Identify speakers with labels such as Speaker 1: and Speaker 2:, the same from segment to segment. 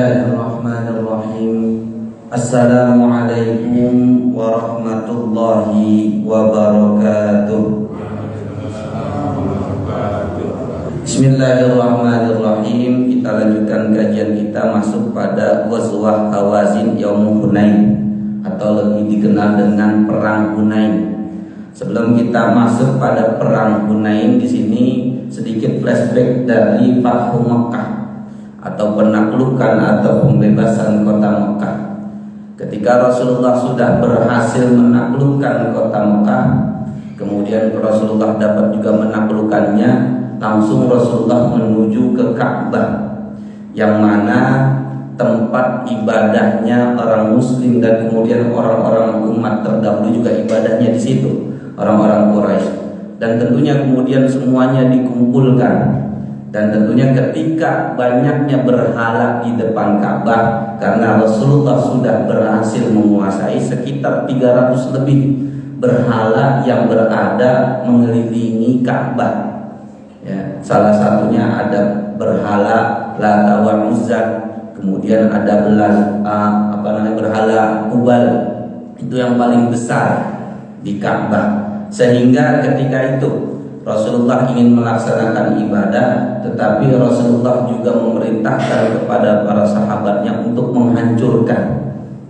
Speaker 1: Bismillahirrahmanirrahim. Assalamualaikum warahmatullahi wabarakatuh. Bismillahirrahmanirrahim. Kita lanjutkan kajian kita masuk pada Ghazwah Hawazin Yaum Hunain atau lebih dikenal dengan Perang Hunain. Sebelum kita masuk pada Perang Hunain, di sini sedikit flashback dari Fathu Makkah atau penaklukan atau pembebasan kota Mekah. Ketika Rasulullah sudah berhasil menaklukkan kota Mekah, kemudian Rasulullah dapat juga menaklukkannya, langsung Rasulullah menuju ke Ka'bah, yang mana tempat ibadahnya orang Muslim dan kemudian orang-orang umat terdahulu juga ibadahnya di situ, orang-orang Quraisy. Dan tentunya kemudian semuanya dikumpulkan. Dan tentunya ketika banyaknya berhala di depan Ka'bah, karena Rasulullah sudah berhasil menguasai sekitar 300 lebih berhala yang berada mengelilingi Ka'bah. Ya, salah satunya ada berhala Lata wa Uzza, kemudian ada berhala Hubal, itu yang paling besar di Ka'bah. Sehingga ketika itu Rasulullah ingin melaksanakan ibadah, tetapi Rasulullah juga memerintahkan kepada para sahabatnya untuk menghancurkan.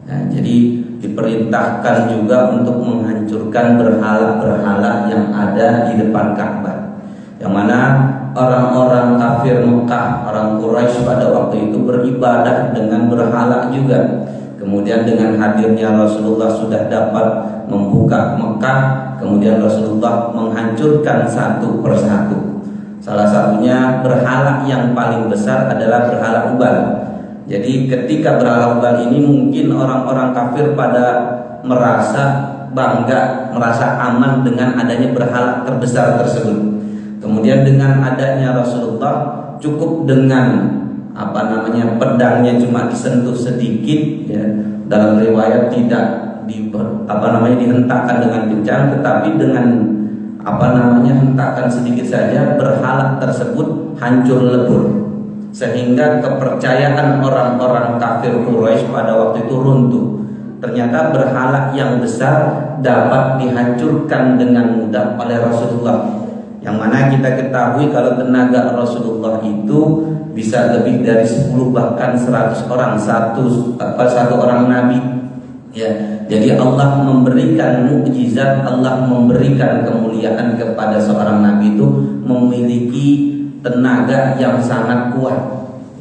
Speaker 1: Nah, jadi diperintahkan juga untuk menghancurkan berhala-berhala yang ada di depan Ka'bah, yang mana orang-orang kafir Mekah, orang Quraisy pada waktu itu beribadah dengan berhala juga. Kemudian dengan hadirnya Rasulullah sudah dapat membuka Mekah. Kemudian Rasulullah menghancurkan satu persatu. Salah satunya berhala yang paling besar adalah berhala Hubal. Jadi ketika berhala Hubal ini mungkin orang-orang kafir pada merasa bangga, merasa aman dengan adanya berhala terbesar tersebut. Kemudian dengan adanya Rasulullah, cukup dengan pedangnya cuma disentuh sedikit, ya. Dalam riwayat tidak dihentakkan dengan kencang, tetapi dengan hentakan sedikit saja berhala tersebut hancur lebur, sehingga kepercayaan orang-orang kafir Quraisy pada waktu itu runtuh. Ternyata berhala yang besar dapat dihancurkan dengan mudah oleh Rasulullah, yang mana kita ketahui kalau tenaga Rasulullah itu bisa lebih dari 10 bahkan 100 orang, satu orang nabi. Ya, jadi Allah memberikan mukjizat, Allah memberikan kemuliaan kepada seorang nabi itu memiliki tenaga yang sangat kuat.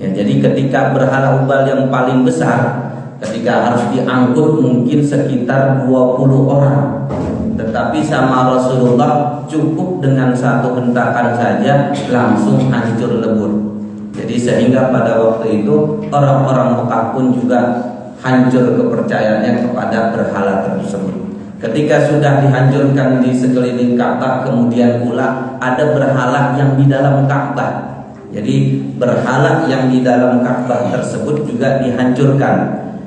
Speaker 1: Ya, jadi ketika berhala Hubal yang paling besar, ketika harus diangkut mungkin sekitar 20 orang, tetapi sama Rasulullah cukup dengan satu hentakan saja langsung hancur lebur. Jadi sehingga pada waktu itu orang-orang Mekah pun juga hancur kepercayaannya kepada berhala tersebut. Ketika sudah dihancurkan di sekeliling Ka'bah, kemudian pula ada berhala yang di dalam Ka'bah. Jadi berhala yang di dalam Ka'bah tersebut juga dihancurkan,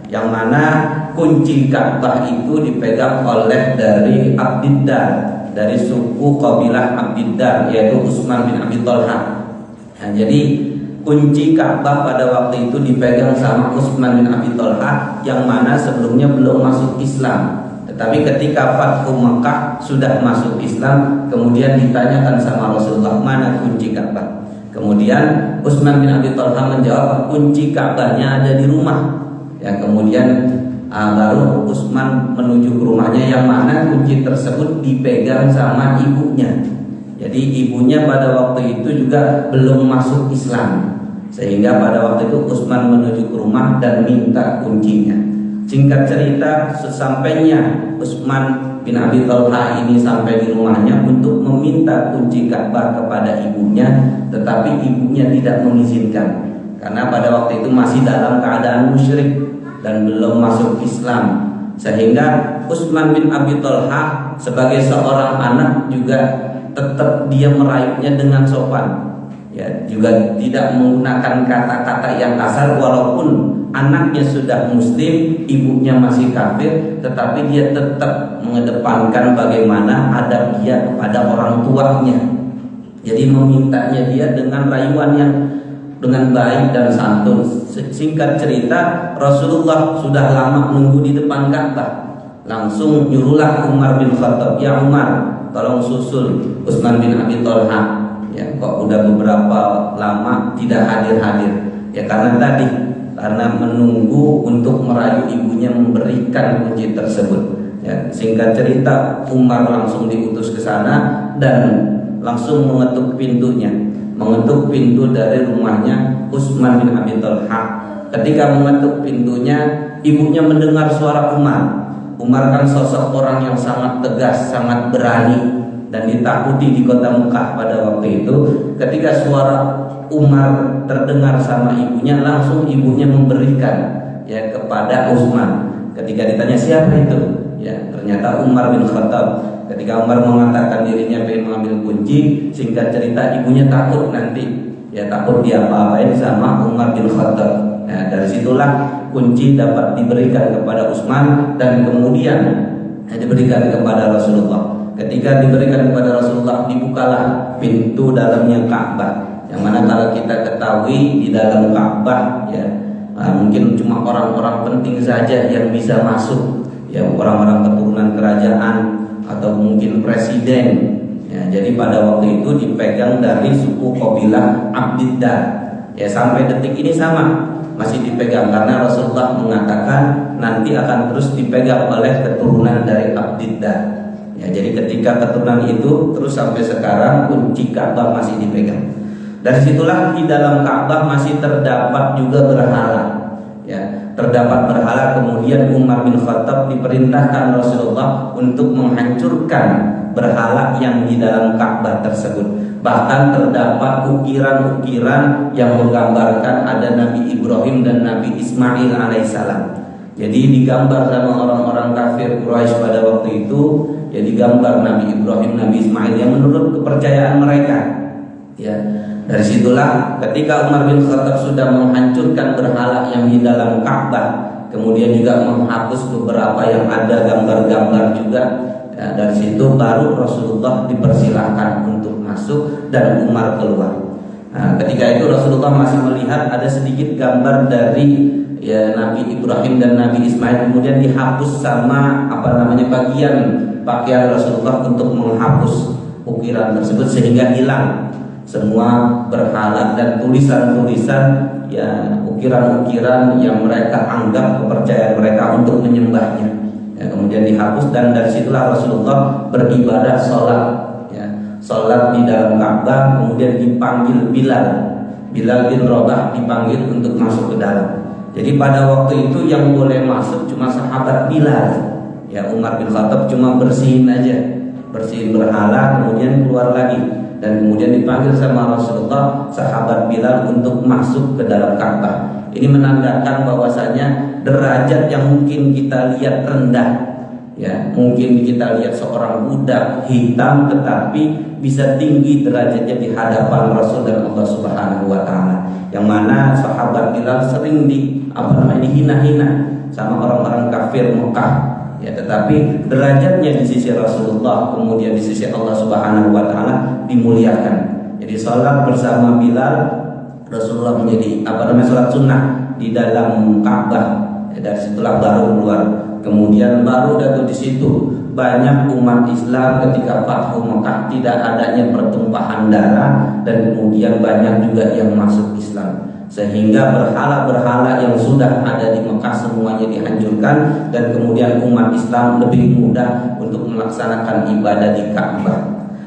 Speaker 1: yang mana kunci Ka'bah itu dipegang oleh dari Abdiddar, dari suku kabilah Abdiddar, yaitu Utsman bin Abi Thalhah. Nah, jadi kunci Ka'bah pada waktu itu dipegang sama Utsman bin Abi Thalhah, yang mana sebelumnya belum masuk Islam. Tetapi ketika Fathu Makkah sudah masuk Islam, kemudian ditanyakan sama Rasulullah, mana kunci Ka'bah? Kemudian Utsman bin Abi Thalhah menjawab, kunci Ka'bahnya ada di rumah. Ya, kemudian baru Utsman menuju ke rumahnya, yang mana kunci tersebut dipegang sama ibunya. Jadi ibunya pada waktu itu juga belum masuk Islam, sehingga pada waktu itu Utsman menuju ke rumah dan minta kuncinya. Singkat cerita, sesampainya Utsman bin Abi Thalhah ini sampai di rumahnya untuk meminta kunci Ka'bah kepada ibunya, tetapi ibunya tidak mengizinkan, karena pada waktu itu masih dalam keadaan musyrik dan belum masuk Islam. Sehingga Utsman bin Abi Thalhah sebagai seorang anak juga tetap dia meraihnya dengan sopan, ya, juga tidak menggunakan kata-kata yang kasar. Walaupun anaknya sudah muslim, ibunya masih kafir, tetapi dia tetap mengedepankan bagaimana adab dia kepada orang tuanya. Jadi memintanya dia dengan rayuan yang dengan baik dan santun. Singkat cerita, Rasulullah sudah lama nunggu di depan Ka'bah. Langsung nyuruhlah Umar bin Khattab, "Ya Umar, tolong susul Utsman bin Abi Thalha. Ya, kok udah beberapa lama tidak hadir-hadir." Ya karena menunggu untuk merayu ibunya memberikan kunci tersebut. Ya, singkat cerita, Umar langsung diutus ke sana dan langsung mengetuk pintu dari rumahnya Utsman bin Abi Thalha. Ketika mengetuk pintunya, ibunya mendengar suara Umar. Umar kan sosok orang yang sangat tegas, sangat berani dan ditakuti di kota Mekah pada waktu itu. Ketika suara Umar terdengar sama ibunya, langsung ibunya memberikan ya kepada Utsman. Ketika ditanya siapa itu, ya ternyata Umar bin Khattab. Ketika Umar mengatakan dirinya pengen mengambil kunci, singkat cerita ibunya takut nanti, ya takut dia apa-apain sama Umar bin Khattab. Nah, dari situlah kunci dapat diberikan kepada Utsman dan kemudian diberikan kepada Rasulullah. Ketika diberikan kepada Rasulullah, dibukalah pintu dalamnya Ka'bah. Yang mana kalau kita ketahui di dalam Ka'bah ya mungkin cuma orang-orang penting saja yang bisa masuk, ya orang-orang keturunan kerajaan atau mungkin presiden. Ya, jadi pada waktu itu dipegang dari suku kabilah Abdiddar. Ya sampai detik ini sama masih dipegang karena Rasulullah mengatakan nanti akan terus dipegang oleh keturunan dari Abdiddar. Ya, jadi ketika keturunan itu terus sampai sekarang kunci Ka'bah masih dipegang. Dari situlah di dalam Ka'bah masih terdapat juga berhala. Ya, terdapat berhala. Kemudian Umar bin Khattab diperintahkan Rasulullah untuk menghancurkan berhala yang di dalam Ka'bah tersebut. Bahkan terdapat ukiran-ukiran yang menggambarkan ada Nabi Ibrahim dan Nabi Ismail alaihissalam. Jadi digambar sama orang-orang kafir Quraisy pada waktu itu, ya digambar Nabi Ibrahim, Nabi Ismail yang menurut kepercayaan mereka. Ya, dari situlah ketika Umar bin Khattab sudah menghancurkan berhala yang di dalam Ka'bah, kemudian juga menghapus beberapa yang ada gambar-gambar juga. Ya, dari situ baru Rasulullah dipersilahkan untuk masuk dan Umar keluar. Nah, ketika itu Rasulullah masih melihat ada sedikit gambar dari ya Nabi Ibrahim dan Nabi Ismail, kemudian dihapus sama bagian pakaian Rasulullah untuk menghapus ukiran tersebut sehingga hilang semua berhala dan tulisan-tulisan ya ukiran-ukiran yang mereka anggap kepercayaan mereka untuk menyembahnya. Ya, kemudian dihapus dan dari situlah Rasulullah beribadah sholat di dalam Ka'bah. Kemudian dipanggil Bilal bin Rabah dipanggil untuk masuk ke dalam. Jadi pada waktu itu yang boleh masuk cuma sahabat Bilal. Ya, Umar bin Khattab cuma bersihin berhala kemudian keluar lagi dan kemudian dipanggil sama Rasulullah sahabat Bilal untuk masuk ke dalam Ka'bah. Ini menandakan bahwasanya derajat yang mungkin kita lihat rendah, ya mungkin kita lihat seorang budak hitam tetapi bisa tinggi derajatnya di hadapan Rasul dan Allah Subhanahu wa taala. Yang mana sahabat Bilal sering dihina-hina sama orang-orang kafir Mekah. Ya, tetapi derajatnya di sisi Rasulullah kemudian di sisi Allah Subhanahu wa taala dimuliakan. Jadi salat bersama Bilal Rasulullah menjadi salat sunnah di dalam Ka'bah. Ya, dari situlah baru keluar. Kemudian baru di situ banyak umat Islam ketika Fathu Mekah tidak adanya pertumpahan darah dan kemudian banyak juga yang masuk Islam. Sehingga berhala-berhala yang sudah ada di Mekah semuanya dihancurkan dan kemudian umat Islam lebih mudah untuk melaksanakan ibadah di Ka'bah.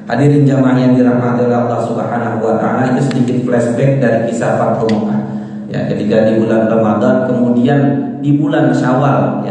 Speaker 1: Hadirin jamaah yang dirahmati Allah Subhanahu wa taala, itu sedikit flashback dari kisah Fathu Mekah. Ya, ketika di bulan Ramadan kemudian di bulan Syawal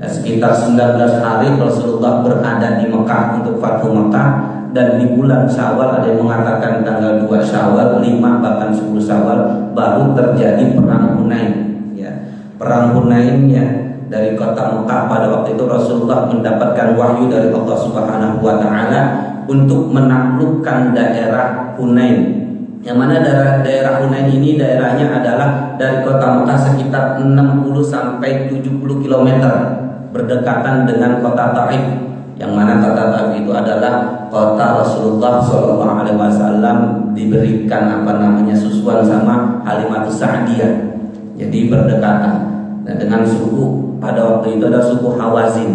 Speaker 1: sekitar 19 hari Rasulullah berada di Mekah untuk Fathu Mekah. Dan di bulan Syawal ada yang mengatakan tanggal 2 Syawal, 5 bahkan 10 Syawal baru terjadi perang Hunain. Ya, perang Hunain ya dari kota Mekah pada waktu itu Rasulullah mendapatkan wahyu dari Allah Subhanahu wa taala untuk menaklukkan daerah Hunain. Yang mana daerah Hunain ini daerahnya adalah dari kota Mekah sekitar 60 sampai 70 km berdekatan dengan kota Taif. yang mana kota Taif itu adalah kota Rasulullah SAW diberikan susuan sama Halimatus Sa'diyah. Jadi berdekatan. Dan dengan suku pada waktu itu ada suku Hawazin.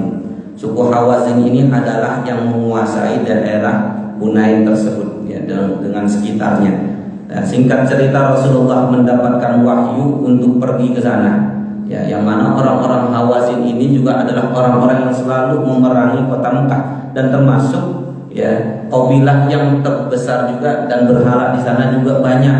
Speaker 1: Suku Hawazin ini adalah yang menguasai daerah Hunain tersebut ya, dengan sekitarnya. Dan singkat cerita, Rasulullah mendapatkan wahyu untuk pergi ke sana. Ya, yang mana orang-orang Hawazin ini juga adalah orang-orang yang selalu memerangi kota Mekah, dan termasuk ya kabilah yang terbesar juga, dan berhala di sana juga banyak.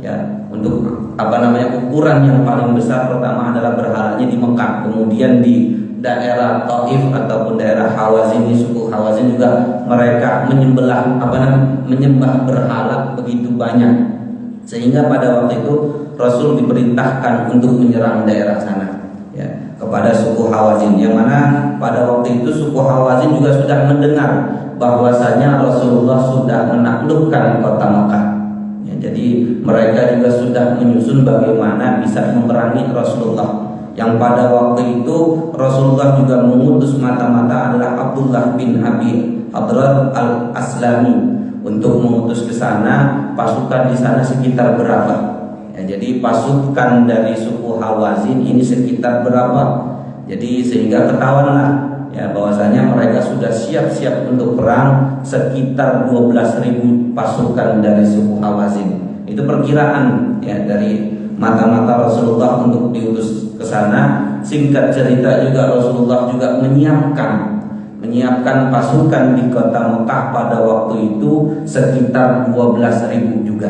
Speaker 1: Ya, untuk ukuran yang paling besar pertama adalah berhalanya di Mekah. Kemudian di daerah Taif ataupun daerah Hawazin, di suku Hawazin juga mereka menyembah berhala begitu banyak. Sehingga pada waktu itu Rasul diperintahkan untuk menyerang daerah sana ya, kepada suku Hawazin, yang mana pada waktu itu suku Hawazin juga sudah mendengar bahwasanya Rasulullah sudah menaklukkan kota Mekah ya, jadi mereka juga sudah menyusun bagaimana bisa memerangi Rasulullah. Yang pada waktu itu Rasulullah juga mengutus mata-mata adalah Abdullah bin Abi Hadrat al-Aslami untuk mengutus ke sana pasukan di sana sekitar berapa. Ya, jadi pasukan dari suku Hawazin ini sekitar berapa. Jadi sehingga ketahuanlah ya bahwasanya mereka sudah siap-siap untuk perang, sekitar 12.000 pasukan dari suku Hawazin. Itu perkiraan ya dari mata-mata Rasulullah untuk diutus ke sana. Singkat cerita juga Rasulullah juga menyiapkan pasukan di kota Mekah pada waktu itu sekitar 12.000 juga.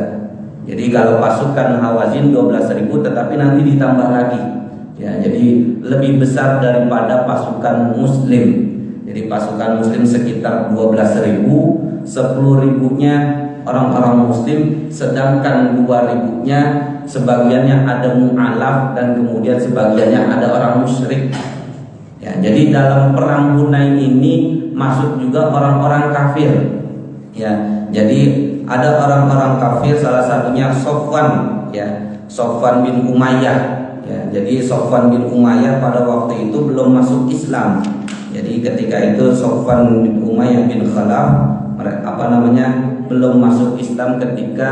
Speaker 1: Jadi kalau pasukan Hawazin 12.000, tetapi nanti ditambah lagi ya, jadi lebih besar daripada pasukan Muslim. Jadi pasukan Muslim sekitar 12.000, 10.000-nya orang-orang Muslim, sedangkan 2.000-nya sebagiannya ada mu'alaf dan kemudian sebagiannya ada orang musyrik. Ya, jadi dalam perang Hunain ini masuk juga orang-orang kafir. Ya, jadi ada orang-orang kafir, salah satunya Sofwan, ya, Sofwan bin Umayyah. Ya, jadi Sofwan bin Umayyah pada waktu itu belum masuk Islam. Jadi ketika itu Sofwan bin Umayyah bin Khalaf belum masuk Islam ketika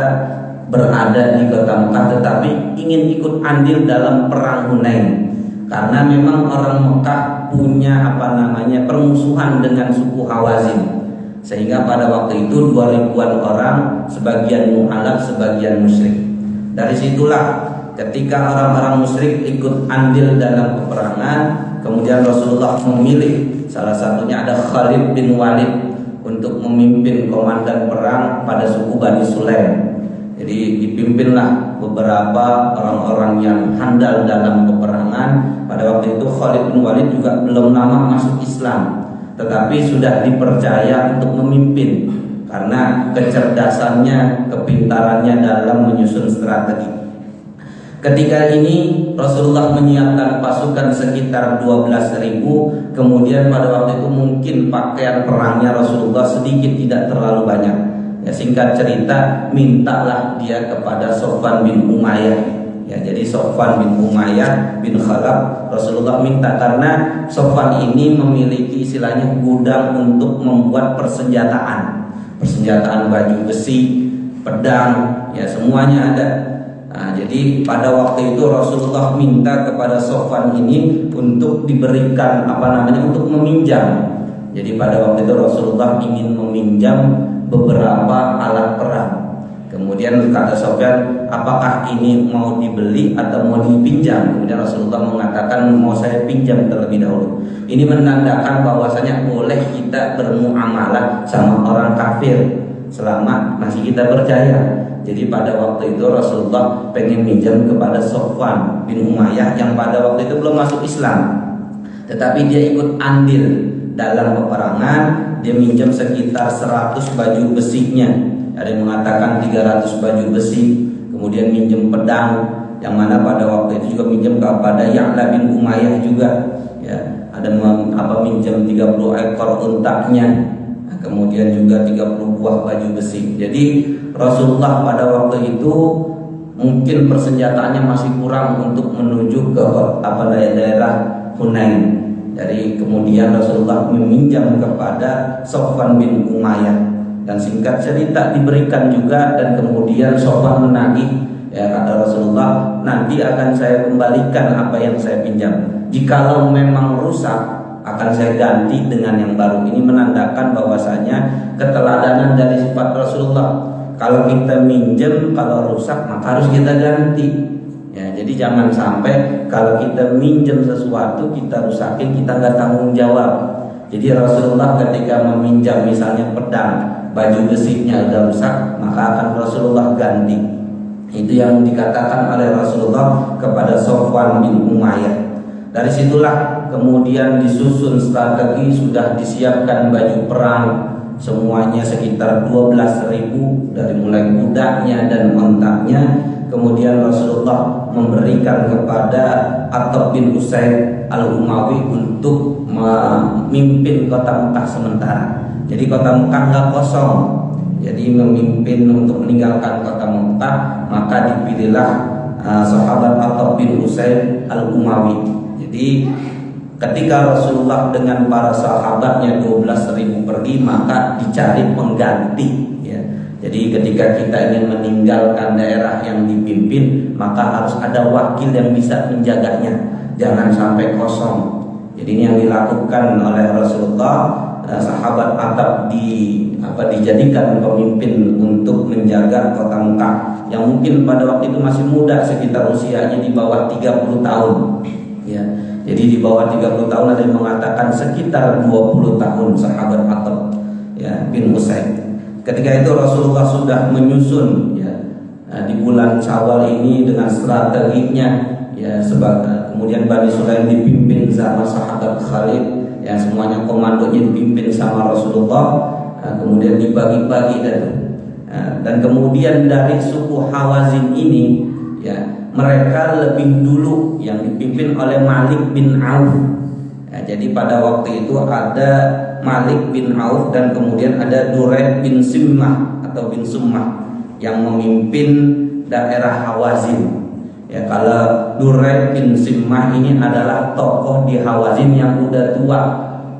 Speaker 1: berada di kota Mekah, tetapi ingin ikut andil dalam perang Hunain. Karena memang orang Mekah punya permusuhan dengan suku Hawazin, sehingga pada waktu itu 2.000-an orang, sebagian mu'alaf, sebagian musyrik. Dari situlah ketika orang-orang musyrik ikut andil dalam peperangan, kemudian Rasulullah memilih salah satunya ada Khalid bin Walid untuk memimpin komandan perang pada suku Bani Sulaim. Jadi dipimpinlah beberapa orang-orang yang handal dalam peperangan. Pada waktu itu Khalid bin Walid juga belum lama masuk Islam, tetapi sudah dipercaya untuk memimpin karena kecerdasannya, kepintarannya dalam menyusun strategi. Ketika ini Rasulullah menyiapkan pasukan sekitar 12.000. Kemudian pada waktu itu mungkin pakaian perangnya Rasulullah sedikit, tidak terlalu banyak. Ya, singkat cerita, mintalah dia kepada Sofwan bin Umayyah. Ya, jadi Sofwan bin Umayyah bin Khalaf, Rasulullah minta karena Sofwan ini memiliki istilahnya gudang untuk membuat persenjataan baju besi, pedang, ya semuanya ada. Nah, jadi pada waktu itu Rasulullah minta kepada Sofwan ini untuk diberikan untuk meminjam. Jadi pada waktu itu Rasulullah ingin meminjam beberapa alat perang. Kemudian kata Sofyan, apakah ini mau dibeli atau mau dipinjam? Kemudian Rasulullah mengatakan, mau saya pinjam terlebih dahulu. Ini menandakan bahwasanya boleh kita bermuamalah sama orang kafir selama masih kita percaya. Jadi pada waktu itu Rasulullah pengen minjam kepada Sofwan bin Umayyah yang pada waktu itu belum masuk Islam, tetapi dia ikut andil dalam peperangan. Dia minjam sekitar 100 baju besinya. Ada yang mengatakan 300 baju besi. Kemudian minjem pedang, yang mana pada waktu itu juga minjem kepada Ya'la bin Umayyah juga. Ya, ada minjem 30 ekor untanya. Nah, kemudian juga 30 buah baju besi. Jadi Rasulullah pada waktu itu mungkin persenjataannya masih kurang untuk menuju ke daerah Hunain. Dari kemudian Rasulullah meminjam kepada Sofwan bin Umayyah, dan singkat cerita diberikan juga, dan kemudian Sofwan menagih. Ya, kata Rasulullah, nanti akan saya kembalikan apa yang saya pinjam. Jikalau memang rusak, akan saya ganti dengan yang baru. Ini menandakan bahwasanya keteladanan dari sifat Rasulullah. Kalau kita minjem, kalau rusak maka harus kita ganti. Ya, jadi jangan sampai kalau kita minjem sesuatu kita rusakin, kita nggak tanggung jawab. Jadi Rasulullah ketika meminjam misalnya pedang, baju besinya udah rusak, maka akan Rasulullah ganti. Itu yang dikatakan oleh Rasulullah kepada Sofwan bin Umayyah. Dari situlah kemudian disusun strategi, sudah disiapkan baju perang semuanya sekitar 12.000 dari mulai kudanya dan ontaknya. Kemudian Rasulullah memberikan kepada Attab bin Usaid al-Umawi untuk memimpin kota Mekah sementara. Jadi kota Mekah nggak kosong. Jadi memimpin untuk meninggalkan kota Mekah, maka dipilihlah sahabat Attab bin Usaid al-Umawi. Jadi ketika Rasulullah dengan para sahabatnya 12.000 pergi, maka dicari pengganti. Ya. Jadi ketika kita ingin meninggalkan daerah yang dipimpin, maka harus ada wakil yang bisa menjaganya, jangan sampai kosong. Jadi ini yang dilakukan oleh Rasulullah. Sahabat Attab dijadikan pemimpin untuk menjaga kota Mekah, yang mungkin pada waktu itu masih muda, sekitar usianya di bawah 30 tahun. Ya, jadi di bawah 30 tahun, ada yang mengatakan sekitar 20 tahun sahabat Attab ya bin Usaid. Ketika itu Rasulullah sudah menyusun ya di bulan Syawal ini dengan strateginya ya, kemudian Bani Sulaim dipimpin sama sahabat Khalid, yang semuanya komandonya dipimpin sama Rasulullah. Kemudian dibagi-bagi dan kemudian dari suku Hawazin ini ya, mereka lebih dulu yang dipimpin oleh Malik bin Auf. Ya, jadi pada waktu itu ada Malik bin Auf dan kemudian ada Duraid bin Simmah atau bin Summah yang memimpin daerah Hawazin. Ya, kalau Duraid bin Simmah ini adalah tokoh di Hawazin yang udah tua,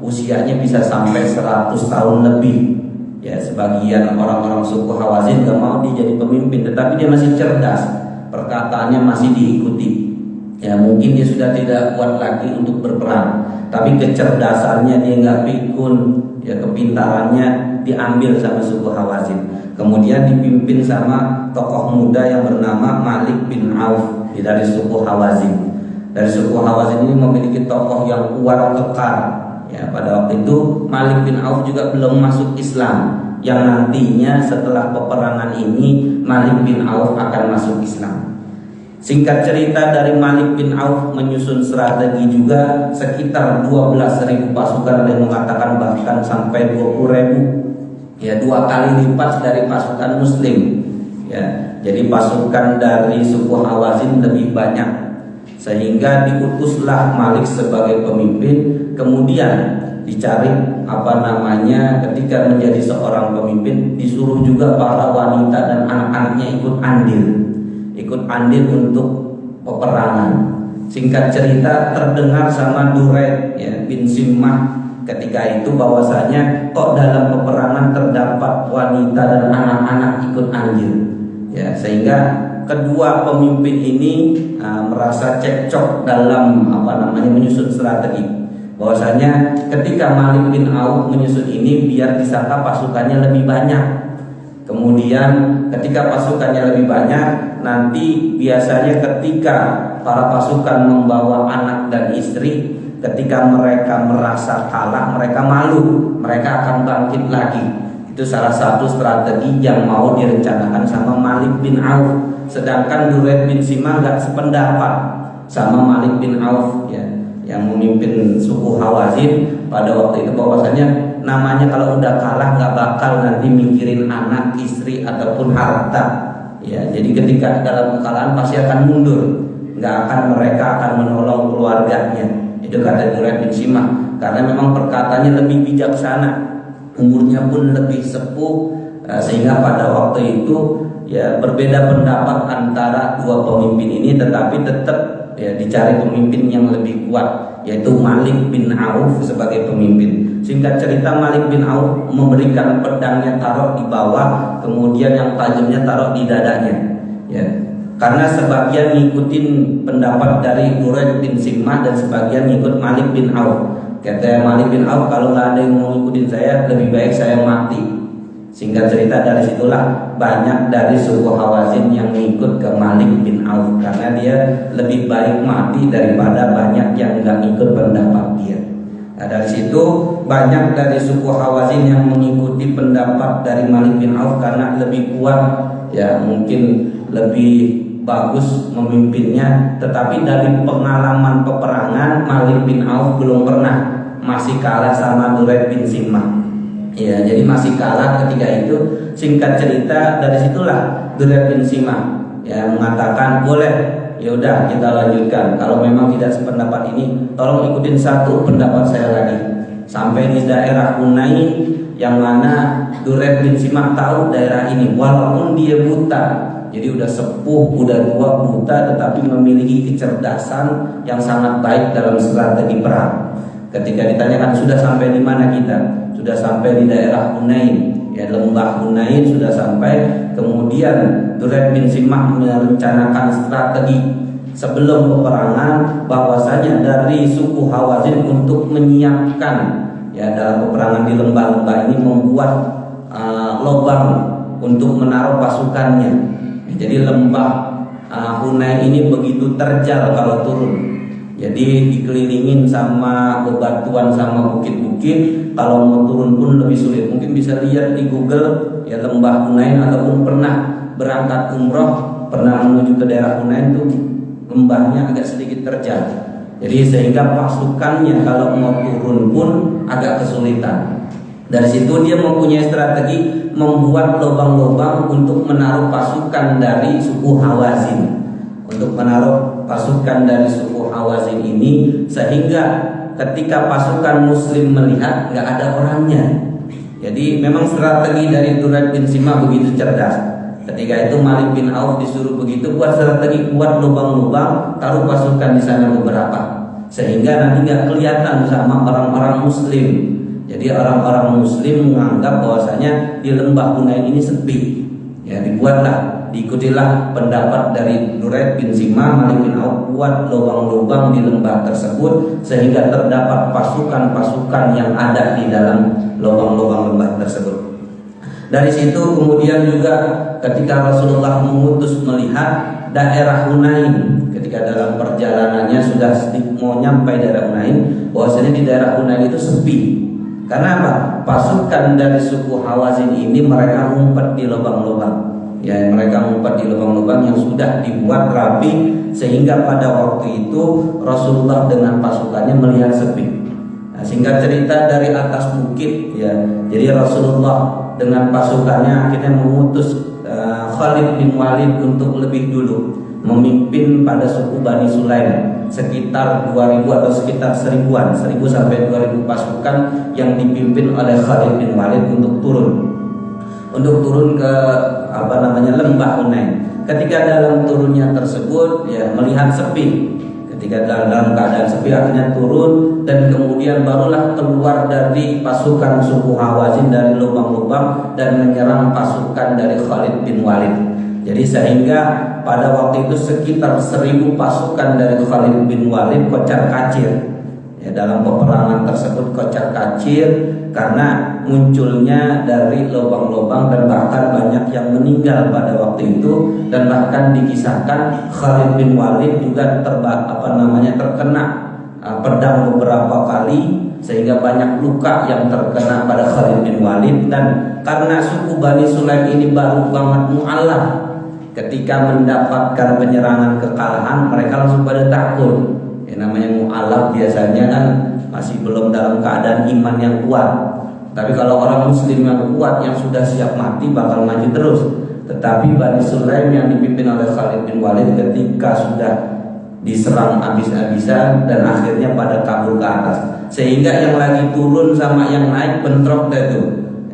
Speaker 1: usianya bisa sampai 100 tahun lebih. Ya, sebagian orang-orang suku Hawazin gak mau dia jadi pemimpin, tetapi dia masih cerdas, perkataannya masih diikuti. Ya, mungkin dia sudah tidak kuat lagi untuk berperang, tapi kecerdasannya dia nggak pikun, ya kepintarannya diambil sama suku Hawazin. Kemudian dipimpin sama tokoh muda yang bernama Malik bin Auf dari suku Hawazin. Dari suku Hawazin ini memiliki tokoh yang kuat kekar. Ya, pada waktu itu Malik bin Auf juga belum masuk Islam, yang nantinya setelah peperangan ini Malik bin Auf akan masuk Islam. Singkat cerita, dari Malik bin Auf menyusun strategi juga sekitar 12.000 pasukan, ada yang mengatakan bahkan sampai 20.000. Ya, 2 kali lipat dari pasukan Muslim. Ya, jadi pasukan dari suku Hawazin lebih banyak, sehingga diutuslah Malik sebagai pemimpin. Kemudian dicari ketika menjadi seorang pemimpin, disuruh juga para wanita dan anak-anaknya ikut andil untuk peperangan. Singkat cerita, terdengar sama Duraid ya bin Simmah ketika itu bahwasanya kok dalam peperangan terdapat wanita dan anak-anak ikut andil. Ya, sehingga kedua pemimpin ini merasa cekcok dalam menyusun strategi. Bahwasanya ketika Malik bin Auf menyusun ini biar disangka pasukannya lebih banyak. Kemudian ketika pasukannya lebih banyak, nanti biasanya ketika para pasukan membawa anak dan istri, ketika mereka merasa kalah, mereka malu, mereka akan bangkit lagi. Itu salah satu strategi yang mau direncanakan sama Malik bin Auf. Sedangkan Duraid bin Simmah gak sependapat sama Malik bin Auf ya, yang memimpin suku Hawazin pada waktu itu, bahwasanya namanya kalau udah kalah gak bakal nanti mikirin anak, istri ataupun harta. Ya, jadi ketika dalam kekalahan pasti akan mundur, mereka akan menolong keluarganya. Itu kata Duraid bin Simmah, karena memang perkataannya lebih bijaksana, umurnya pun lebih sepuh, sehingga pada waktu itu ya berbeda pendapat antara dua pemimpin ini, tetapi tetap ya dicari pemimpin yang lebih kuat, yaitu Malik bin Auf sebagai pemimpin. Singkat cerita, Malik bin Auf memberikan pedangnya taruh di bawah, kemudian yang tajamnya taruh di dadanya, ya. Karena sebagian ngikutin pendapat dari Duraid bin Simah dan sebagian ngikut Malik bin Auf. Kata Malik bin Auf, kalau nggak ada yang mau ngikutin saya, lebih baik saya mati. Singkat cerita, dari situlah banyak dari suku Hawazin yang ngikut ke Malik bin Auf, karena dia lebih baik mati daripada banyak yang nggak ngikut pendapat dia. Nah, dari situ banyak dari suku Hawazin yang mengikuti pendapat dari Malik bin Auf karena lebih kuat, ya mungkin lebih bagus memimpinnya. Tetapi dari pengalaman peperangan, Malik bin Auf belum pernah, masih kalah sama Duraid bin Simah. Ya, jadi masih kalah ketika itu. Singkat cerita, dari situlah Duraid bin Simah ya mengatakan, boleh, ya udah kita lanjutkan. Kalau memang tidak sependapat ini, tolong ikutin satu pendapat saya lagi. Sampai di daerah Hunain, yang mana Duraid bin Simah tahu daerah ini, walaupun dia buta. Jadi udah sepuh, udah tua, buta, tetapi memiliki kecerdasan yang sangat baik dalam strategi perang. Ketika ditanyakan, sudah sampai di mana kita? Sudah sampai di daerah Hunain, ya lembah Hunain sudah sampai. Kemudian Duraid bin Simah merencanakan strategi sebelum peperangan, bahwasanya dari suku Hawazin untuk menyiapkan, ya dalam peperangan di lembah-lembah ini, membuat lubang untuk menaruh pasukannya. Jadi lembah Hunain ini begitu terjal kalau turun. Jadi dikelilingin sama bebatuan sama bukit-bukit. Kalau mau turun pun lebih sulit. Mungkin bisa lihat di Google ya lembah Hunain, ataupun pernah berangkat umroh, pernah menuju ke daerah Hunain tuh lembahnya agak sedikit terjal. Jadi sehingga pasukannya kalau mau turun pun agak kesulitan. Dari situ dia mempunyai strategi membuat lubang-lubang untuk menaruh pasukan dari suku Hawazin. Untuk menaruh pasukan dari suku Hawazin ini, sehingga ketika pasukan muslim melihat nggak ada orangnya. Jadi memang strategi dari Duraid bin Simah begitu cerdas. Ketika itu Malik bin Auf disuruh begitu, buat strategi, buat lubang-lubang, taruh pasukan di sana beberapa, sehingga nanti nggak kelihatan sama orang-orang muslim. Jadi orang-orang muslim menganggap bahwasanya di lembah Hunain ini sepi. Ya dibuatlah, diikutilah pendapat dari Duraid bin Simah, Malik bin Auf buat lubang-lubang di lembah tersebut, sehingga terdapat pasukan-pasukan yang ada di dalam lubang-lubang lembah tersebut. Dari situ kemudian juga ketika Rasulullah mengutus melihat daerah Hunain, ketika dalam perjalanannya sudah mau nyampe daerah Hunain, bahwasanya di daerah Hunain itu sepi. Karena apa? Pasukan dari suku Hawazin ini mereka ngumpet di lubang-lubang. Ya, mereka ngumpet di lubang-lubang yang sudah dibuat rapi, sehingga pada waktu itu Rasulullah dengan pasukannya melihat sepi. Nah, singkat cerita, dari atas bukit, ya, jadi Rasulullah dengan pasukannya akhirnya mengutus Khalid bin Walid untuk lebih dulu memimpin pada suku Bani Sulaim, sekitar 2000 atau sekitar 1000-an, 1000 sampai 2000 pasukan yang dipimpin oleh Khalid bin Walid untuk turun ke lembah Hunain. Ketika dalam turunnya tersebut ya melihat sepi. Ketika dalam keadaan sepi akhirnya turun, dan kemudian barulah keluar dari pasukan suku Hawazin dari lubang-lubang dan menyerang pasukan dari Khalid bin Walid. Jadi sehingga pada waktu itu sekitar 1000 pasukan dari Khalid bin Walid kocar-kacir. Ya, dalam peperangan tersebut kocar-kacir karena munculnya dari lubang-lubang, dan bahkan banyak yang meninggal pada waktu itu, dan bahkan dikisahkan Khalid bin Walid juga terkena pedang beberapa kali, sehingga banyak luka yang terkena pada Khalid bin Walid. Dan karena suku Bani Sulaim ini baru banget mu'alaf, ketika mendapatkan penyerangan kekalahan mereka langsung pada takut. Ya, namanya mu'alaf biasanya kan masih belum dalam keadaan iman yang kuat. Tapi kalau orang muslim yang kuat, yang sudah siap mati, bakal maju terus. Tetapi Bani Sulaim yang dipimpin oleh Khalid bin Walid ketika sudah diserang habis-habisan dan akhirnya pada kabur ke atas, sehingga yang lagi turun sama yang naik bentrok itu.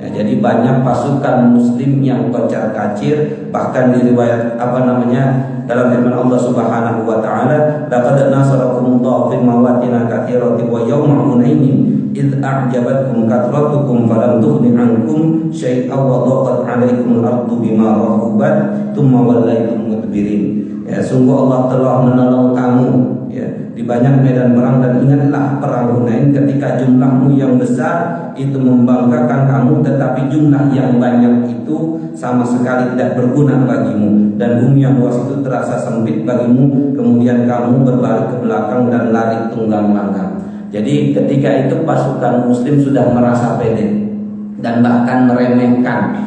Speaker 1: Ya, jadi banyak pasukan muslim yang kocar-kacir, bahkan di riwayat dalam firman Allah Subhanahu wa taala, laqad nasarakumullahu fi mawatin katsiratin wa yawma hunainin id a'jabatkum kathratukum falam tughni 'ankum syai'an wa dhaqat 'alaikumul ardu bima rahabat tsumma wallaytum mudbirin. Ya, sungguh Allah telah menolong kamu ya di banyak medan perang, dan ingatlah perang Hunain ketika jumlahmu yang besar itu membanggakan kamu, tetapi jumlah yang banyak itu sama sekali tidak berguna bagimu, dan bumi yang luas itu terasa sempit bagimu, kemudian kamu berbalik ke belakang dan lari tunggang langgang. Jadi ketika itu pasukan muslim sudah merasa pede dan bahkan meremehkan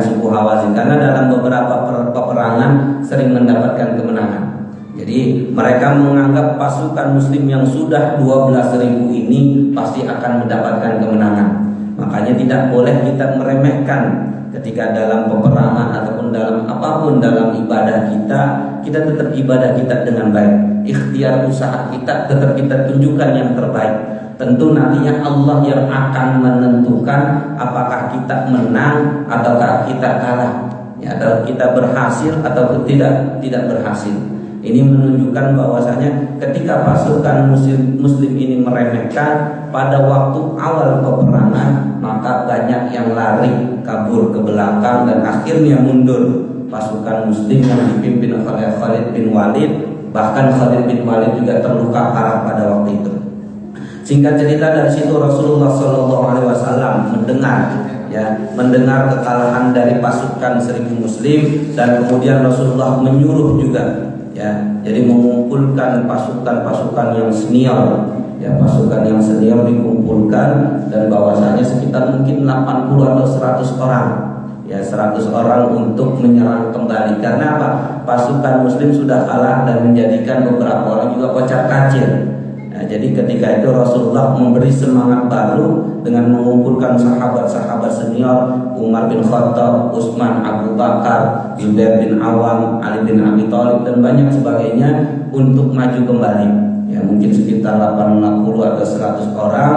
Speaker 1: suku Hawazin, karena dalam beberapa peperangan sering mendapatkan kemenangan. Jadi mereka menganggap pasukan muslim yang sudah 12.000 ini pasti akan mendapatkan kemenangan. Makanya tidak boleh kita meremehkan ketika dalam peperangan ataupun dalam apapun dalam ibadah kita tetap ibadah kita dengan baik. Ikhtiar usaha kita tetap kita tunjukkan yang terbaik. Tentu nantinya Allah yang akan menentukan apakah kita menang ataukah kita kalah, ya, atau kita berhasil atau tidak berhasil. Ini menunjukkan bahwasanya ketika pasukan muslim ini meremehkan pada waktu awal peperangan, maka banyak yang lari kabur ke belakang dan akhirnya mundur. Pasukan muslim yang dipimpin oleh Khalid bin Walid, bahkan Khalid bin Walid juga terluka parah pada waktu itu. Singkat cerita, dari situ Rasulullah SAW mendengar kekalahan dari pasukan 1.000 muslim, dan kemudian Rasulullah menyuruh juga, ya, jadi mengumpulkan pasukan yang senior, ya, pasukan yang senior dikumpulkan, dan bahwasanya sekitar mungkin 80 atau 100 orang, ya, 100 orang untuk menyerang kembali. Karena apa? Pasukan muslim sudah kalah dan menjadikan beberapa orang juga kocar-kacir. Nah, jadi ketika itu Rasulullah memberi semangat baru dengan mengumpulkan sahabat-sahabat senior, Umar bin Khattab, Utsman, Abu Bakar, Zubair bin Awam, Ali bin Abi Thalib, dan banyak sebagainya untuk maju kembali. Ya, mungkin sekitar 80 atau 100 orang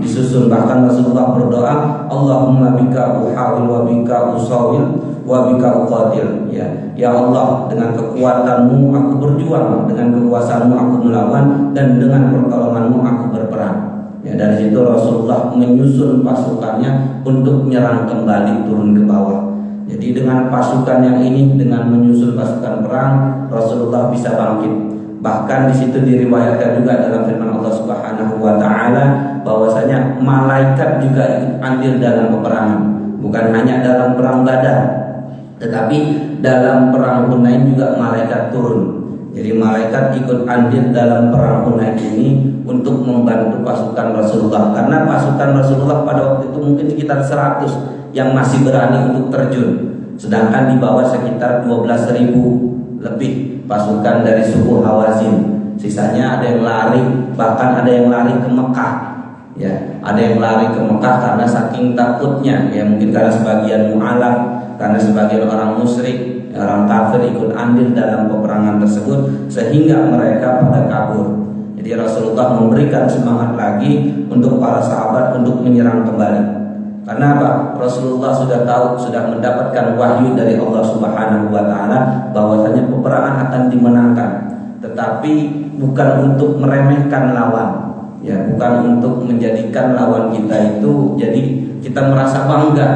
Speaker 1: disusun. Bahkan Rasulullah berdoa, Allahumma bika uhawil wa bika usawil wa bika uqatil. Ya Allah, dengan kekuatanmu aku berjuang, dengan kekuasaanmu aku melawan, dan dengan pertolonganmu aku berperang. Ya, dari situ Rasulullah menyusun pasukannya untuk menyerang kembali, turun ke bawah. Jadi dengan pasukan yang ini, dengan menyusun pasukan perang, Rasulullah bisa bangkit. Bahkan di situ diriwayatkan juga dalam firman Allah Subhanahu wa taala bahwasanya malaikat juga ikut andil dalam peperangan. Bukan hanya dalam perang Badar, tetapi dalam perang Hunain juga malaikat turun. Jadi malaikat ikut andil dalam perang Hunain ini untuk membantu pasukan Rasulullah. Karena pasukan Rasulullah pada waktu itu mungkin sekitar 100 yang masih berani untuk terjun, sedangkan di bawah sekitar 12.000 lebih pasukan dari suku Hawazin. Sisanya ada yang lari, bahkan ada yang lari ke Mekah. Ya, ada yang lari ke Mekah karena saking takutnya, ya, mungkin karena sebagian mu'alaf, karena sebagian orang musyrik, orang kafir ikut andil dalam peperangan tersebut, sehingga mereka pada kabur. Jadi Rasulullah memberikan semangat lagi untuk para sahabat untuk menyerang kembali. Karena apa? Rasulullah sudah tahu, sudah mendapatkan wahyu dari Allah Subhanahu wa taala bahwasanya peperangan akan dimenangkan, tetapi bukan untuk meremehkan lawan, ya, bukan untuk menjadikan lawan kita itu jadi kita merasa bangga,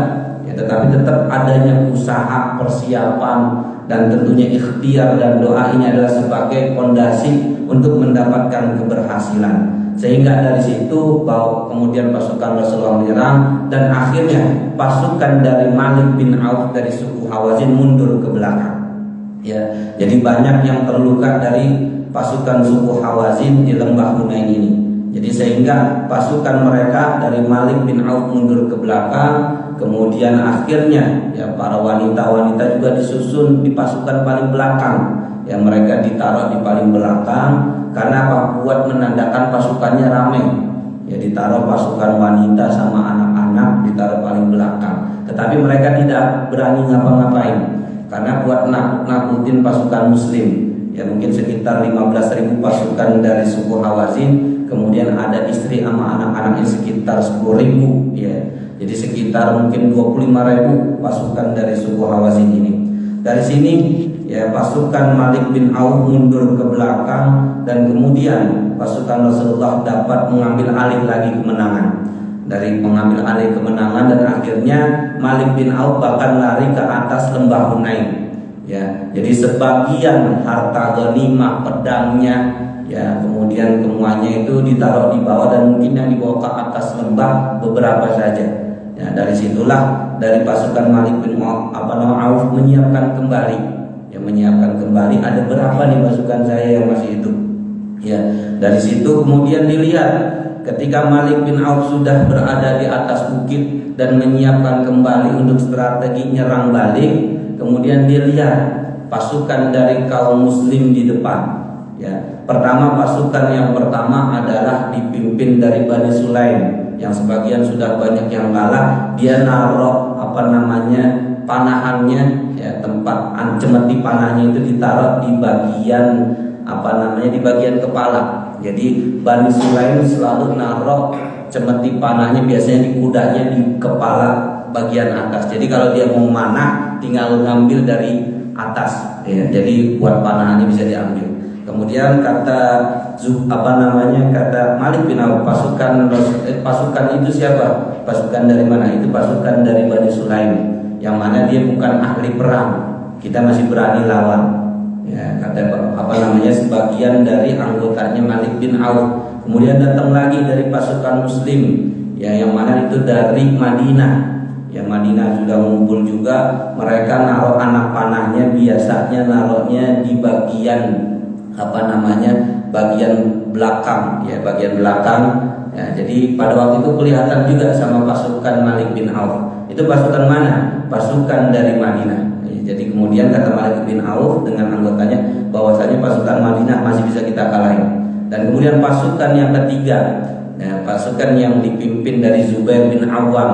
Speaker 1: ya, tetapi tetap adanya usaha, persiapan, dan tentunya ikhtiar dan doa ini adalah sebagai fondasi untuk mendapatkan keberhasilan. Sehingga dari situ bahwa kemudian pasukan Rasulullah menyerang, dan akhirnya pasukan dari Malik bin Auf dari suku Hawazin mundur ke belakang. Ya, jadi banyak yang terluka dari pasukan suku Hawazin di lembah Hunain ini. Jadi sehingga pasukan mereka dari Malik bin Auf mundur ke belakang, kemudian akhirnya ya para wanita-wanita juga disusun di pasukan paling belakang. Ya, mereka ditaruh di paling belakang karena apa? Buat menandakan pasukannya ramai. Ya, ditaruh pasukan wanita sama anak-anak ditaruh paling belakang. Tetapi mereka tidak berani ngapa-ngapain karena buat nakut-nakutin pasukan muslim. Ya, mungkin sekitar 15.000 pasukan dari suku Hawazin, kemudian ada istri sama anak-anaknya sekitar 10.000, ya. Jadi sekitar mungkin 25.000 pasukan dari suku Hawazin ini. Dari sini ya pasukan Malik bin Auf mundur ke belakang, dan kemudian pasukan Rasulullah dapat mengambil alih lagi kemenangan. Dari mengambil alih kemenangan, dan akhirnya Malik bin Auf bahkan lari ke atas lembah Hunain. Ya, jadi sebagian harta ghanimah, pedangnya, ya kemudian semuanya itu ditaruh di bawah, dan mungkin yang dibawa ke atas lembah beberapa saja. Ya, dari situlah dari pasukan Malik bin Auf menyiapkan kembali. Ya, menyiapkan kembali ada berapa nih pasukan saya yang masih hidup. Ya, dari situ kemudian dilihat ketika Malik bin Auf sudah berada di atas bukit dan menyiapkan kembali untuk strategi nyerang balik, kemudian dilihat pasukan dari kaum muslim di depan. Ya, pertama pasukan yang pertama adalah dipimpin dari Bani Sulaim, yang sebagian sudah banyak yang kalah. Dia naruh panahannya, ya tempat cemeti panahnya itu ditaruh di bagian di bagian kepala. Jadi Bani Sulaim selalu naruh cemeti panahnya biasanya di kudanya di kepala bagian atas. Jadi kalau dia mau manah tinggal ngambil dari atas. Ya, jadi buat panahannya bisa diambil. Kemudian kata Malik bin Auf, pasukan itu siapa? Pasukan dari mana? Itu pasukan dari Bani Sulaim, yang mana dia bukan ahli perang, kita masih berani lawan. Ya, kata sebagian dari anggotanya Malik bin Auf. Kemudian datang lagi dari pasukan muslim, ya yang mana itu dari Madinah. Ya, Madinah sudah ngumpul juga. Mereka naruh anak panahnya biasanya naruhnya di bagian bagian belakang, ya bagian belakang. Ya, jadi pada waktu itu kelihatan juga sama pasukan Malik bin Auf. Itu pasukan mana? Pasukan dari Madinah. Jadi kemudian kata Malik bin Auf dengan anggotanya bahwasanya pasukan Madinah masih bisa kita kalahin. Dan kemudian pasukan yang ketiga, ya, pasukan yang dipimpin dari Zubair bin Awam,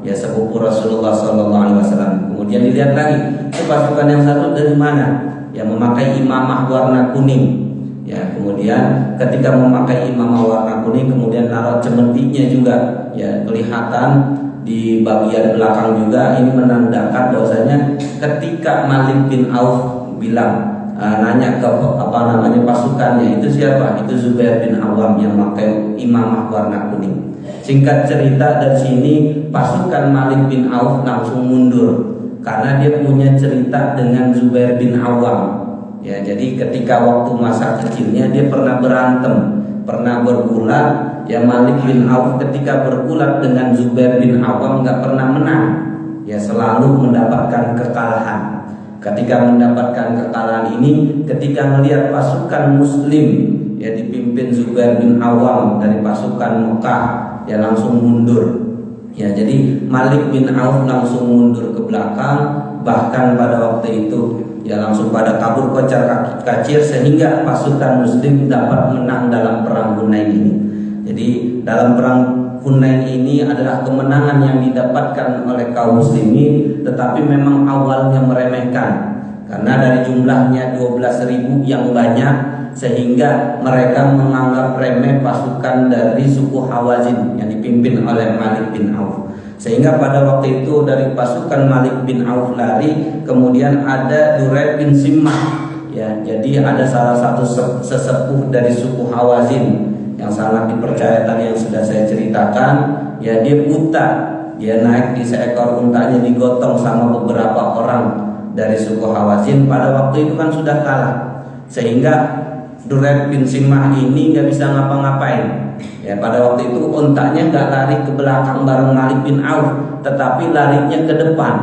Speaker 1: ya sepupu Rasulullah SAW. Kemudian dilihat lagi, itu pasukan yang satu dari mana? Ya memakai imamah warna kuning. Ya kemudian ketika memakai imamah warna kuning, kemudian naruh cemetinya juga, ya kelihatan di bagian belakang juga. Ini menandakan bahwasanya ketika Malik bin Auf bilang nanya ke pasukannya itu siapa? Itu Zubair bin Awam yang memakai imamah warna kuning. Singkat cerita dari sini pasukan Malik bin Auf langsung mundur karena dia punya cerita dengan Zubair bin Awam. Ya, jadi ketika waktu masa kecilnya dia pernah berantem, pernah bergulat. Ya Malik bin Auf ketika bergulat dengan Zubair bin Awam nggak pernah menang, ya selalu mendapatkan kekalahan. Ketika mendapatkan kekalahan ini, ketika melihat pasukan muslim ya dipimpin Zubair bin Awam dari pasukan Mekah, ya langsung mundur. Ya jadi Malik bin Auf langsung mundur ke belakang, bahkan pada waktu itu ya langsung pada kabur kocar kacir, sehingga pasukan muslim dapat menang dalam perang Hunain ini. Jadi dalam perang Hunain ini adalah kemenangan yang didapatkan oleh kaum muslimin, tetapi memang awalnya meremehkan karena dari jumlahnya 12.000 yang banyak, sehingga mereka menganggap remeh pasukan dari suku Hawazin yang dipimpin oleh Malik bin Auf. Sehingga pada waktu itu dari pasukan Malik bin Auf lari, kemudian ada Duraid bin Simmah. Ya, jadi ada salah satu sesepuh dari suku Hawazin yang sangat dipercaya tadi yang sudah saya ceritakan. Ya dia buta, dia naik di seekor untanya digotong sama beberapa orang dari suku Hawazin. Pada waktu itu kan sudah kalah, sehingga Duraid bin Simmah ini nggak bisa ngapa-ngapain. Ya pada waktu itu untanya nggak lari ke belakang bareng Malik bin Auf, tetapi larinya ke depan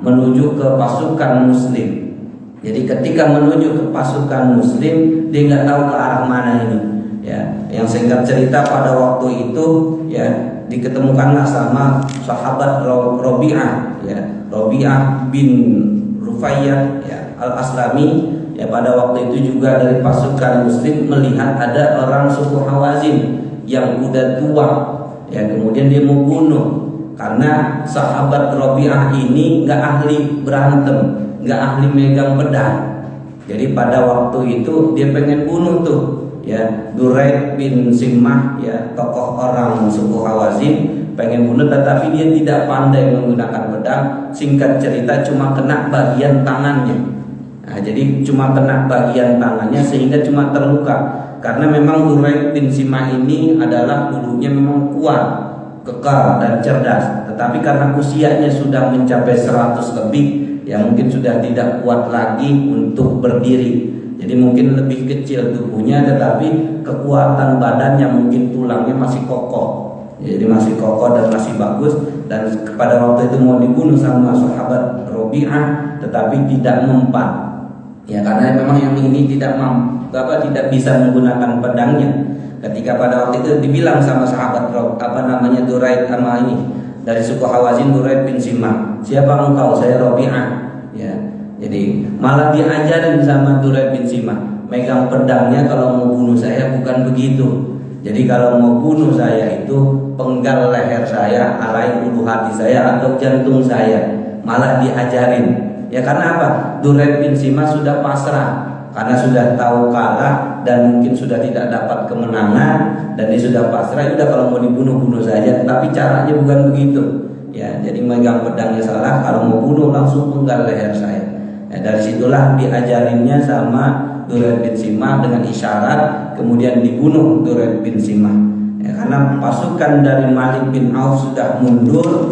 Speaker 1: menuju ke pasukan muslim. Jadi ketika menuju ke pasukan muslim, dia nggak tahu ke arah mana ini. Ya, yang singkat cerita pada waktu itu ya diketemukanlah sama sahabat Robi'ah, ya Robi'ah bin Rufayyah ya Al-Aslami. Ya pada waktu itu juga dari pasukan muslim melihat ada orang suku Hawazin yang udah tua, ya kemudian dia mau bunuh karena sahabat Robi'ah ini nggak ahli berantem, nggak ahli megang pedang. Jadi pada waktu itu dia pengen bunuh tuh ya, Duraid bin Simmah, ya, tokoh orang suku Hawazin, pengen bunuh tetapi dia tidak pandai menggunakan pedang. Singkat cerita cuma kena bagian tangannya. Nah, jadi cuma kena bagian tangannya sehingga cuma terluka. Karena memang Duraid bin Simmah ini adalah dulunya memang kuat, kekar dan cerdas. Tetapi karena usianya sudah mencapai 100 lebih, ya mungkin sudah tidak kuat lagi untuk berdiri. Jadi mungkin lebih kecil tubuhnya, tetapi kekuatan badannya, mungkin tulangnya masih kokoh. Jadi masih kokoh dan masih bagus. Dan pada waktu itu mau dibunuh sama sahabat Rabi'ah, tetapi tidak mempan. Ya, karena memang yang ini tidak bisa menggunakan pedangnya. Ketika pada waktu itu dibilang sama sahabat Duraid sama ini dari suku Hawazin, Duraid bin Simmah, siapa engkau? Saya Rabi'ah. Ya. Jadi malah diajarin sama Duraid bin Simmah, megang pedangnya kalau mau bunuh saya bukan begitu. Jadi kalau mau bunuh saya itu penggal leher saya, alain ulu hati saya atau jantung saya. Malah diajarin. Ya karena apa? Duraid bin Simmah sudah pasrah karena sudah tahu kalah dan mungkin sudah tidak dapat kemenangan, dan dia sudah pasrah. Udah kalau mau dibunuh saja, tapi caranya bukan begitu. Ya, jadi megang pedangnya salah, kalau mau bunuh langsung penggal leher saya. Ya, dari situlah diajarinnya sama Duraid bin Simmah dengan isyarat, kemudian dibunuh Duraid bin Simmah. Ya, karena pasukan dari Malik bin Auf sudah mundur.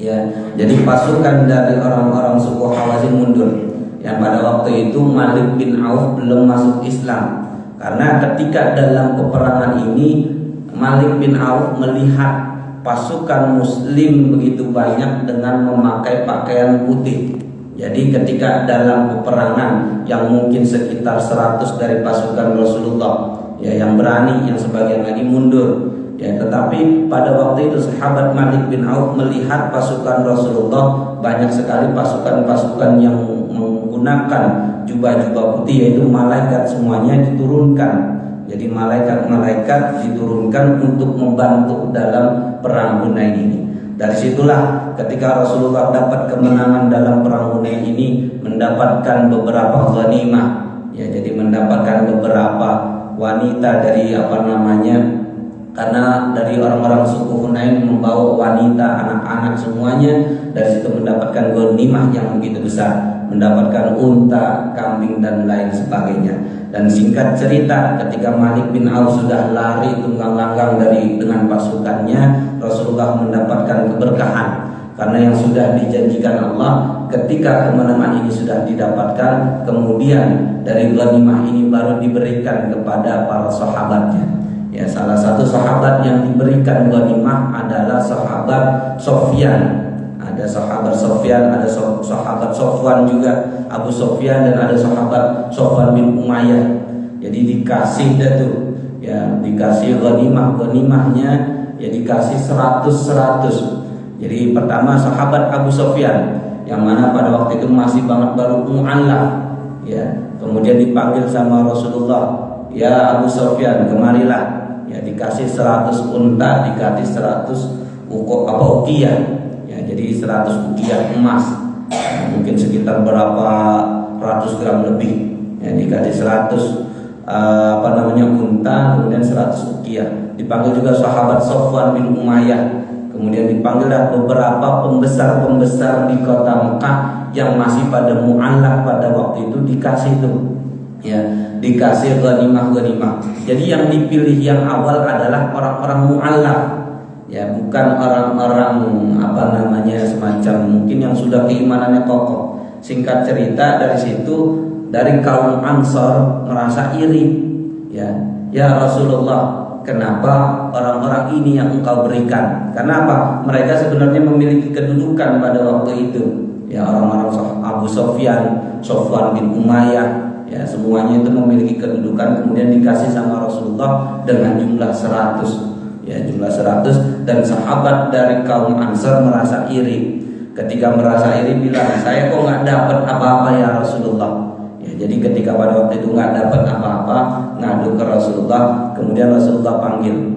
Speaker 1: Ya, jadi pasukan dari orang-orang suku Hawazin mundur. Yang pada waktu itu Malik bin Auf belum masuk Islam. Karena ketika dalam peperangan ini Malik bin Auf melihat pasukan Muslim begitu banyak dengan memakai pakaian putih. Jadi ketika dalam peperangan yang mungkin sekitar 100 dari pasukan Rasulullah, ya, yang berani, yang sebagian lagi mundur. Ya, tetapi pada waktu itu sahabat Malik bin Auf melihat pasukan Rasulullah banyak sekali pasukan-pasukan yang menggunakan jubah-jubah putih, yaitu malaikat semuanya diturunkan. Jadi malaikat-malaikat diturunkan untuk membantu dalam perang Hunain ini. Dari situlah ketika Rasulullah dapat kemenangan dalam perang Hunain ini, mendapatkan beberapa ghanimah, ya, jadi mendapatkan beberapa wanita dari karena dari orang-orang suku Hunain membawa wanita, anak-anak semuanya. Dari situ mendapatkan ghanimah yang begitu besar, mendapatkan unta, kambing dan lain sebagainya. Dan singkat cerita, ketika Malik bin Auf sudah lari tunggang-langgang dengan pasukannya, Rasulullah mendapatkan keberkahan. Karena yang sudah dijanjikan Allah, ketika kemenangan ini sudah didapatkan, kemudian dari ghanimah ini baru diberikan kepada para sahabatnya. Ya, salah satu sahabat yang diberikan ghanimah adalah sahabat Sofyan. Ada sahabat Sofyan, ada sahabat Sofwan juga, Abu Sofyan, dan ada sahabat Sofwan bin Umayyah. Jadi dikasih dikasih ghanimahnya, ya dikasih 100. Jadi pertama sahabat Abu Sofyan, yang mana pada waktu itu masih banget baru mu'allaf, ya. Kemudian dipanggil sama Rasulullah, ya Abu Sofyan, kemarilah. Ya, dikasih 100 unta, dikasih 100 uqiyah. Ya, jadi 100 uqiyah emas, ya, mungkin sekitar berapa ratus gram lebih. Ya, dikasih 100 unta, kemudian 100 uqiyah. Dipanggil juga sahabat Sofwan bin Umayyah. Kemudian dipanggillah beberapa pembesar-pembesar di kota Mekah yang masih pada mu'allaf pada waktu itu, dikasih itu. Ya, dikasih ghanimah. Jadi yang dipilih yang awal adalah orang-orang mu'allaf. Ya, bukan orang-orang semacam mungkin yang sudah keimanannya kokoh. Singkat cerita, dari situ dari kaum Ansor merasa iri. Ya Rasulullah, kenapa orang-orang ini yang engkau berikan? Kenapa? Mereka sebenarnya memiliki kedudukan pada waktu itu. Ya, orang-orang Abu Sofyan, Sofwan bin Umayyah, ya, semuanya itu memiliki kedudukan. Kemudian dikasih sama Rasulullah dengan jumlah 100. Ya, jumlah 100. Dan sahabat dari kaum Ansar merasa iri. Ketika merasa iri bilang, saya kok nggak dapat apa-apa ya Rasulullah. Ya, jadi ketika pada waktu itu nggak dapat apa-apa, ngadu ke Rasulullah. Kemudian Rasulullah panggil,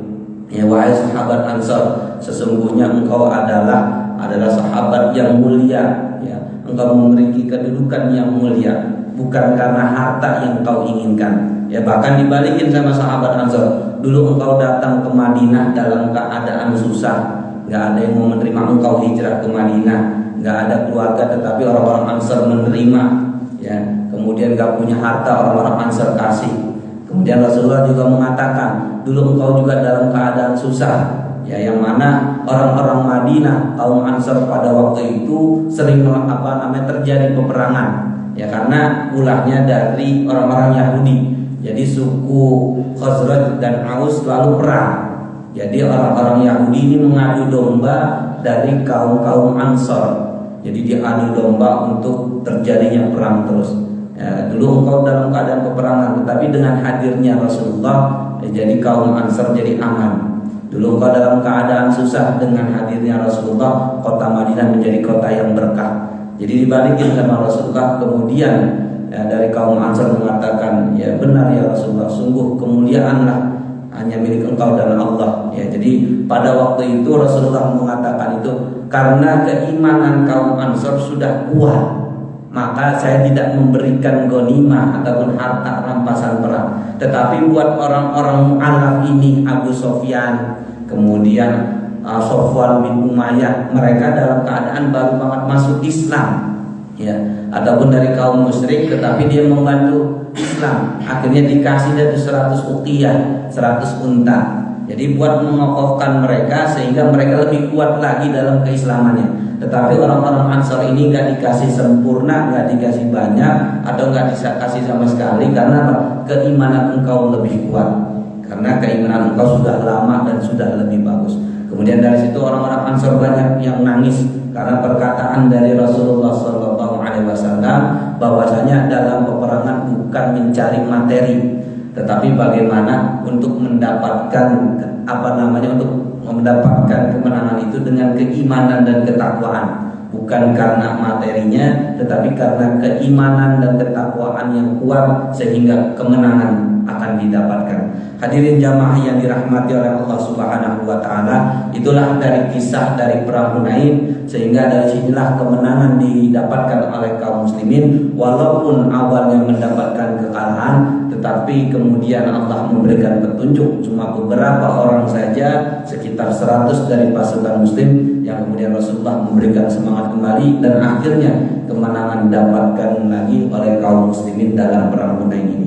Speaker 1: ya wahai sahabat Ansar, sesungguhnya engkau adalah sahabat yang mulia. Ya, engkau memiliki kedudukan yang mulia, bukan karena harta yang kau inginkan, Ya bahkan dibalikin sama sahabat Ansor. Dulu engkau datang ke Madinah dalam keadaan susah, nggak ada yang mau menerima engkau hijrah ke Madinah, nggak ada keluarga, tetapi orang-orang Ansor menerima. Ya, kemudian nggak punya harta, orang-orang Ansor kasih. Kemudian Rasulullah juga mengatakan, dulu engkau juga dalam keadaan susah. Ya, yang mana orang-orang Madinah, kaum Ansor pada waktu itu sering terjadi peperangan. Ya, karena ulahnya dari orang-orang Yahudi. Jadi suku Khazraj dan Aus selalu perang. Jadi orang-orang Yahudi ini mengadu domba dari kaum-kaum Ansor. Jadi diadu domba untuk terjadinya perang terus. Ya, dulu engkau dalam keadaan peperangan, tetapi dengan hadirnya Rasulullah, jadi kaum Ansor jadi aman. Dulu engkau dalam keadaan susah, dengan hadirnya Rasulullah, kota Madinah menjadi kota yang berkah. Jadi dibalikin sama Rasulullah, kemudian dari kaum Ansor mengatakan, ya benar ya Rasulullah, sungguh kemuliaanlah hanya milik engkau dan Allah. Ya, jadi pada waktu itu Rasulullah mengatakan itu karena keimanan kaum Ansor sudah kuat, maka saya tidak memberikan ghanimah ataupun harta rampasan perang. Tetapi buat orang-orang mu'alaf ini, Abu Sofyan, kemudian Sofwan bin Umayyah, mereka dalam keadaan baru banget masuk Islam. Ya, ataupun dari kaum musyrik tetapi dia membantu Islam, akhirnya dikasih dari 100 uqiyah, 100 unta. Jadi buat mengokohkan mereka sehingga mereka lebih kuat lagi dalam keislamannya. Tetapi orang-orang Ansor ini nggak dikasih sempurna, nggak dikasih banyak, atau nggak dikasih sama sekali. Karena apa? Keimanan engkau lebih kuat, karena keimanan engkau sudah lama dan sudah lebih bagus. Kemudian dari situ orang-orang Ansor banyak yang nangis karena perkataan dari Rasulullah SAW bahwasanya dalam peperangan bukan mencari materi, tetapi bagaimana untuk mendapatkan untuk mendapatkan kemenangan itu dengan keimanan dan ketakwaan, bukan karena materinya, tetapi karena keimanan dan ketakwaan yang kuat sehingga kemenangan akan didapatkan. Hadirin jamaah yang dirahmati oleh Allah Subhanahu wa taala, itulah dari kisah dari perang Hunain, sehingga dari sinilah kemenangan didapatkan oleh kaum muslimin. Walaupun awalnya mendapatkan kekalahan, tetapi kemudian Allah memberikan petunjuk, cuma beberapa orang saja, sekitar 100 dari pasukan muslim, yang kemudian Rasulullah memberikan semangat kembali, dan akhirnya kemenangan didapatkan lagi oleh kaum muslimin dalam perang Hunain ini.